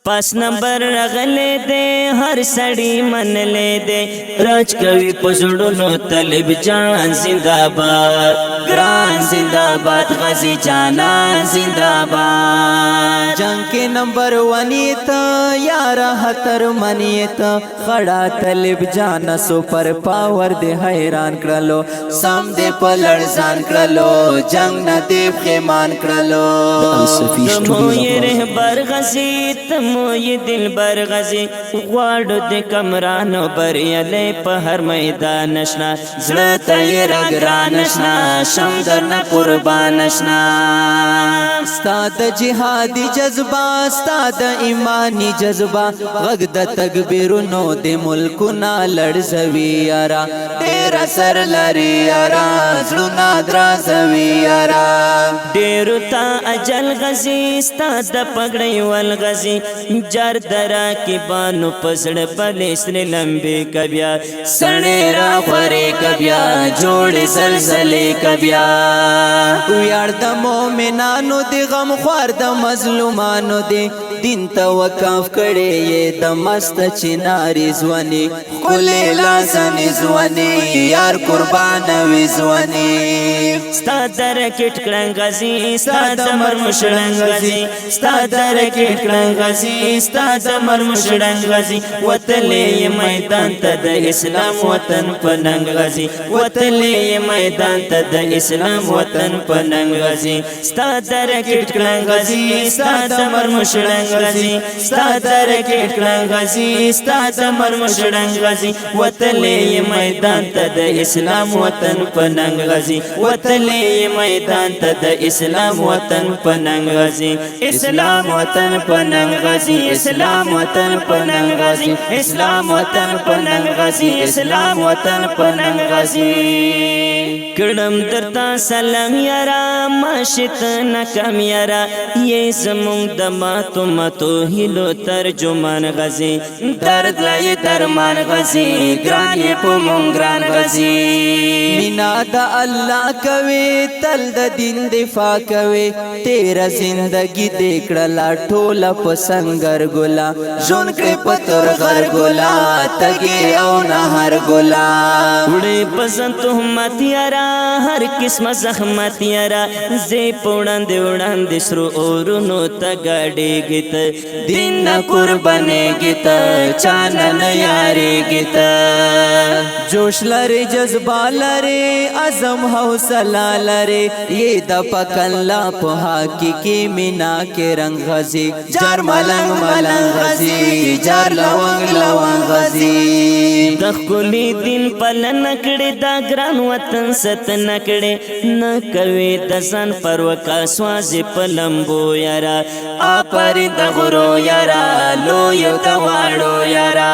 پاس نمبر رغلے دے ہر سڑی من لے دے راج کوي پزړونو طالب جان زندہ باد گران زندہ باد غازی جانان زندہ باد جنگ کے نمبر ونی تا یارا ہتر منی تا خڑا طالب جان سپر پاور دے حیران کرلو سم دے پلڑزان کرلو جنگ نہ دے خیمان کرلو تمو یہ رہبر غازی تمو یہ دل بر غازی غواړو د کمرانو بریالی په هر میدان نشنا زړه ته یې رګران نشنا شم درنه قربان نشنا ستا د جهادي جذبه ستا د ایمانی جذبه غږ د تکبیرونو د ملکونه لړزوي یارا ډېر اثر لري یارا زړونه درازوي یارا ډېرو ته اجل غازي ستا د پګړۍ ول غازي جار درا کې بانو پسړ پلې سره لمبې کبیا سړې را خورې کبیا جوړې زلزلې کبیا ویاړ د مؤمنانو دی غم خوار د مظلومانو دی دین ته وقف کړي یې د مست چناري ځواني ښکلې لاسنې ځواني یار قربان وي ځواني ستا د رکټ کړنګ غازي ستا د مرمش رنګ غازي ستا د رکټ کړنګ غازي ستا د مرمش رنګ غازي وتلې میدان ته د اسلام وطن پننګ غازي وتلې میدان ته د اسلام وطن پننګ غازي ستا د رکټ کړنګ غازي ستا د مرمش رنګ غازي ستا د رکټ کړنګ غازي ستا د مرمش رنګ غازي وتلې میدان ته د اسلام وطن پننګ غازي وتلې میدان ته د اسلام وطن پننګ غازي اسلام وطن پننګ غازي اسلام وطن پننګ غازي اسلام وطن پننګ غازي اسلام وطن پننګ غازي کړم درتا سلام یارا ماشت نکم یارا یہ زمون د ماتو ماتو هلو ترجمان غازي درد لای درمان غازي ګران په مونږ ګران غازي مینا د الله کوي تل د دین دفاع کوي تیرا زندگی دیکړه ټوله په سنگر ګلا جون کړ پتر غر ګلا تګي او نهر ګلا وړي پسند تهمت یارا هر قسم زحمت یارا زی پوړان دی وړان د سرو اورونو ته غاډي گیت دین قربانې گیت چان نه یاري گیت جوش لري جذبه لري عزم حوصله لري یہ د پکلا په حقيقي مینا کې رنگ غزي جار ملنګ ملنګ غزي جار لونګ لونګ غزي د خولي دین پلن کړي دا ګران وطن ست نکړي نه کوي د ځان پروا سواز پلمبو یارا اپر د غرو یارا لو یو د واړو یارا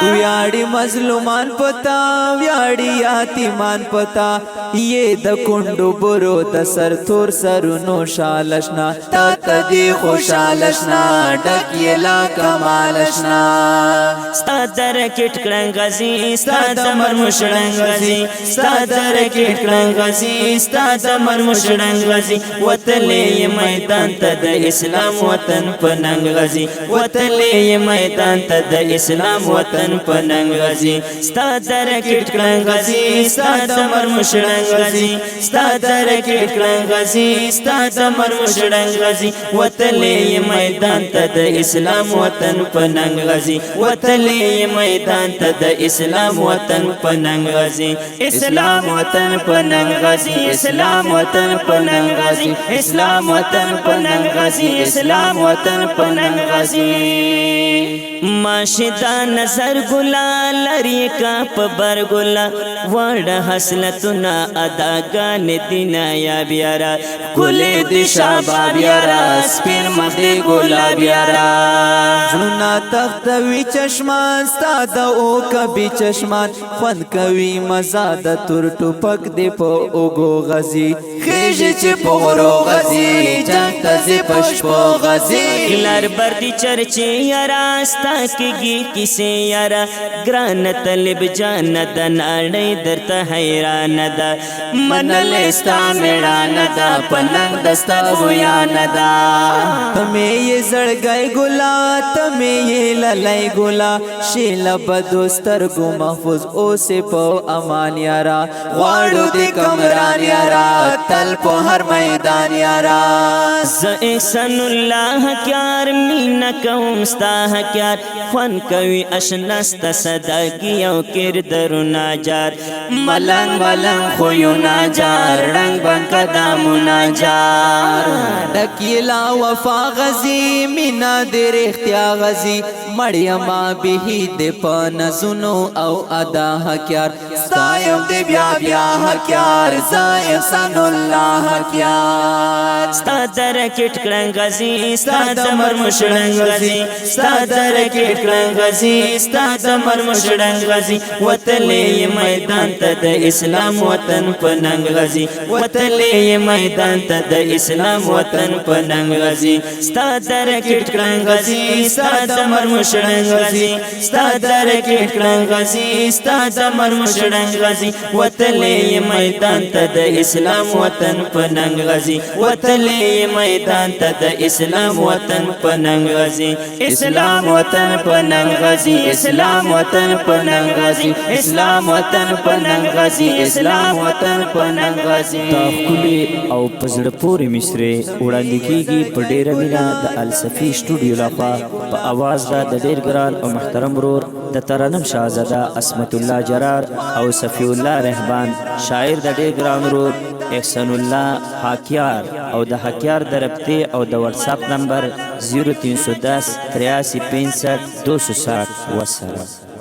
ویاړي مظلومان پتا ویاړي یتیمان پتا یہ د کندو برو د سر تور سرونو شالشنا تا دی خوشالشنا ډک یې لا کمالشنا ستا د رکټ کړنګ غازي ستا د مرمش رنګ غازي ستا د رکټ کړنګ غازي ستا د مرمش رنګ غازي وتلې میدان ته د اسلام وطن پننګ غازي وتلې میدان ته د اسلام وطن پننګ غازي ستا د رکټ کړنګ غازي ستا د مرمش رنګ غازي ستا د رکټ کړنګ غازي ستا د مرمش رنګ غازي وتلې میدان ته د اسلام وطن پننګ غازي وتلې میدان ته د اسلام وطن پننګ غازي اسلام وطن پننګ غازي اسلام وطن پننګ غازي اسلام وطن پننګ غازي اسلام وطن پننګ غازي ماشدا نظر ګلا لری کا پبر ګلا وړ حسلتنا اداګان دینا یا بیارا کولې د شباب یارا سپین مخ دی ګلاب یارا زړونه تختوي چشمان ستا د اوکبي چشمان خوند کوي مزه د تور ټوپک دی په اوږو غځي خیژي چې په غرو غځي جنګ ته ځي په شپو غځي لار بردی چرچې یارا ستا کېږي کیسې یارا ګرانه طالب جانه د نړۍ درته حیرانه ده منلې ستا مېړانه ده په ننګ د ستا ویانه ده ته مې یې زړګی ګلا ته مې یې للی ګلا شیله بدو سترګو محفوظ اوسې په امان یارا غواړو دې کمران یارا تل په هر میدان یارا زه احسان الله حکیار مینا کوم ستا حکیار خوند کوي اشنا ستا صداګي او کردرونه جار ملنګ ملنګ خویونه جار رنګ بنګ قدمونه جار ډکیلا وفا غزي مینا دې رښتیا غزي مړیما به دې په نزونو او ادا حکیار ستایم دې بیا بیا حکیار زه احسان الله حکیار ستا در کټ کړنګزي ستا د مرمشړنګزي ستا در کټ کړنګزي ستا د مرمشړنګزي وتلې میدان ته د اسلام وطن په ننګزي وتلې میدان ته د اسلام وطن په ننګزي ستا در کټ کړنګزي ستا د مرمشړنګزي ستا در کټ کړنګزي ستا د مرمشړنګزي وتلې میدان ته د اسلام وطن په ننګزي وتلې میدان ته د اسلام وطن په ننګزي اسلام وطن په ننګزي اسلام وطن په ننګزي اسلام وطن په ننګزي اسلام وطن په ننګزي تا ښکلي او په زړه پورې مصرې وړاندې کېږي په ډېره مینه د الصفي سټوډیو لخوا په اواز دا د ډېر ګران او محترم ورور د ترنم شاهزاده عصمت الله جرار او صفي الله رهبان شاعر د ډېر ګران ورور احسان الله حاکیار او د حاکیار د رابطې او د واتساپ نمبر 0310 83 65 260 وسلام